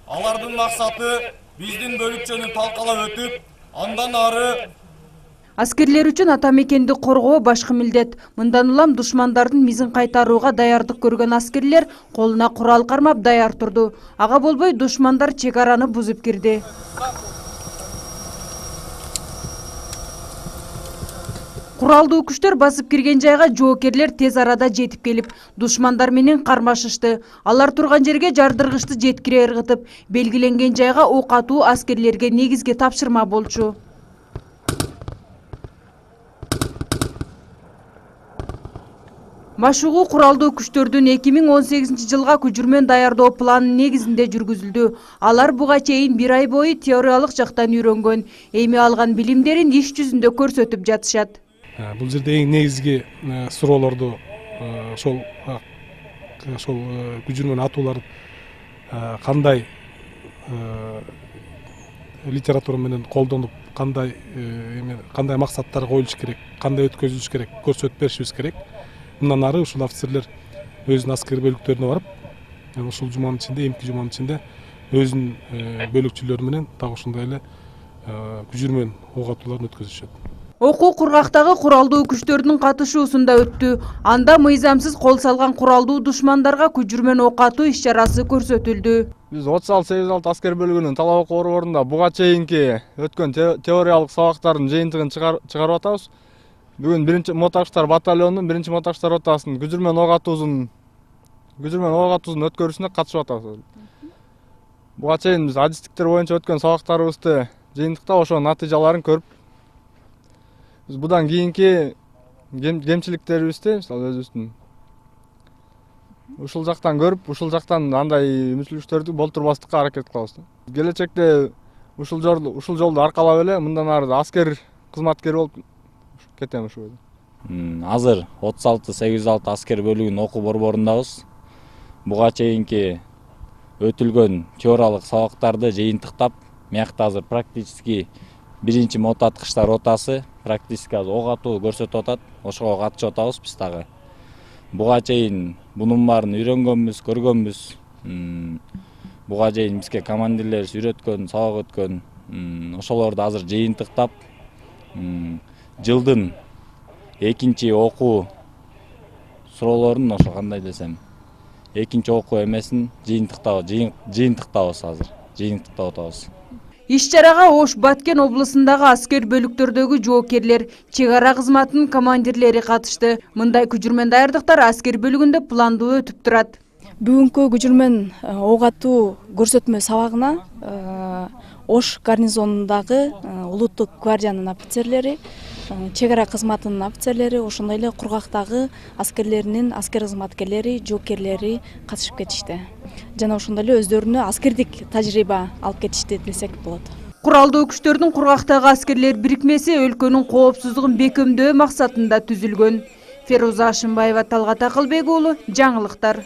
Алардын максаты биздин бөлүкчөнү талкалап өтүп, андан ары Аскерлер үчүн ата мекенди коргоо башкы милдет. Мындан улам душмандардын мизин кайтарууга даярдык көргөн аскерлер колуна курал кармап даяр турду. Ага болбой душмандар чек араны бузуп кирди. Куралдуу күчтөр басып кирген жайга жоокерлер тез арада жетип келип, душмандар менен кармашышты. Алар турган жерге жардыргычты жеткире ыргытып, белгиленген жайга ок атуу аскерлерге негизги тапшырма болчу. Машыгуу куралдуу күчтөрдүн 2018 жылга көчүрмөн даярдоо планынын негизинде жүргүзүлдү. Алар буга чейин 1 ай бою теориялык жактан үйрөнгөн, эми алган билимдерин иш жүзүндө көрсөтүп жатышат. Бул жерде эң негизги суроолорду ошол көчүрмөн атуулар кандай литература менен колдонуп, кандай максаттар коюлуш керек, кандай өткөзүлүш керек, көрсөтүп беришибиз керек. Мындан ары ушул офицерлер өзүнүн аскер бөлүктөрүнө барып, ушул жуманын ичинде, эмки жуманын ичинде өзүнүн бөлүкчүлөрү менен так ушундай эле көчүрмөн ок атууларын өткөзүшөт. Окуу кургактагы куралдуу күчтөрдүн катышуусунда өттү. Анда мыйзамсыз кол салган куралдуу душмандарга көчүрмөн ок атуу иш чарасы көрсөтүлдү. Биз 36-86 аскер бөлүгүнүн талап окуу борборунда буга чейинки өткөн теориялык сабактардын жыйынтыгын чыгарып атабыз. Бүгүн 1-мотокчулар батальонунун 1-мотокчулар ротасынын көчүрмөн ок атуусунун өткөрүүсүнө катышып атабыз. Буга чейин биз адистиктер боюнча өткөн сабактарыбызды жыйынтыктап, ошонун натыйжаларын көрүп, биз будан кийинки кемчиликтерибизди өзүбүздүн ушул жактан көрүп, ушул жактан андай мүмкүнчүлүктөрдү болтурбастыкка аракет кылабыз. Келечекте ушул жолду аркалап эле мындан ары аскер кызматкери болуп кетем ушул. Азыр 36-806 аскер бөлүгүнүн окуу борборундабыз. Буга чейинки өтүлгөн теориялык сабактарды жыйынтыктап, мыякта азыр практически 1-мотоаткычтар ротасы практически ок атуу көрсөтүп атат. Ошого катышып атабыз биз дагы. Буга чейин бунун баарын үйрөнгөнбүз, көргөнбүз. Буга чейин бизге командирлерибиз үйрөткөн, сабак өткөн. Ошолорду азыр жыйынтыктап, жылдын экинчи окуу суроолорун, ошо кандай десем, экинчи окуу эмесин жыйынтыктабыз азыр. Жыйынтыктап атабыз. Иш чарага Ош Баткен облусундагы аскер бөлүктөрдөгү жоокерлер, чек ара кызматынын командирлери катышты. Мындай көчүрмөн даярдыктар аскер бөлүгүндө пландуу өтүп турат. Бүгүнкү көчүрмөн ок атуу көрсөтмө сабагына Ош гарнизонундагы улуттук гвардиянын офицерлери, чек ара кызматынын офицерлери, ошондой эле кургактагы аскерлеринин аскер кызматкерлери, жоокерлери катышып кетишти. Жана ошондой эле өздөрүнө аскердик тажрыйба алып кетишти десек болот. Куралдуу күчтөрдүн кургактагы аскерлер бирикмеси өлкөнүн коопсуздугун бекемдөө максатында түзүлгөн. Феруза Ашымбаева, Талгат Акылбек уулу, жаңылыктар.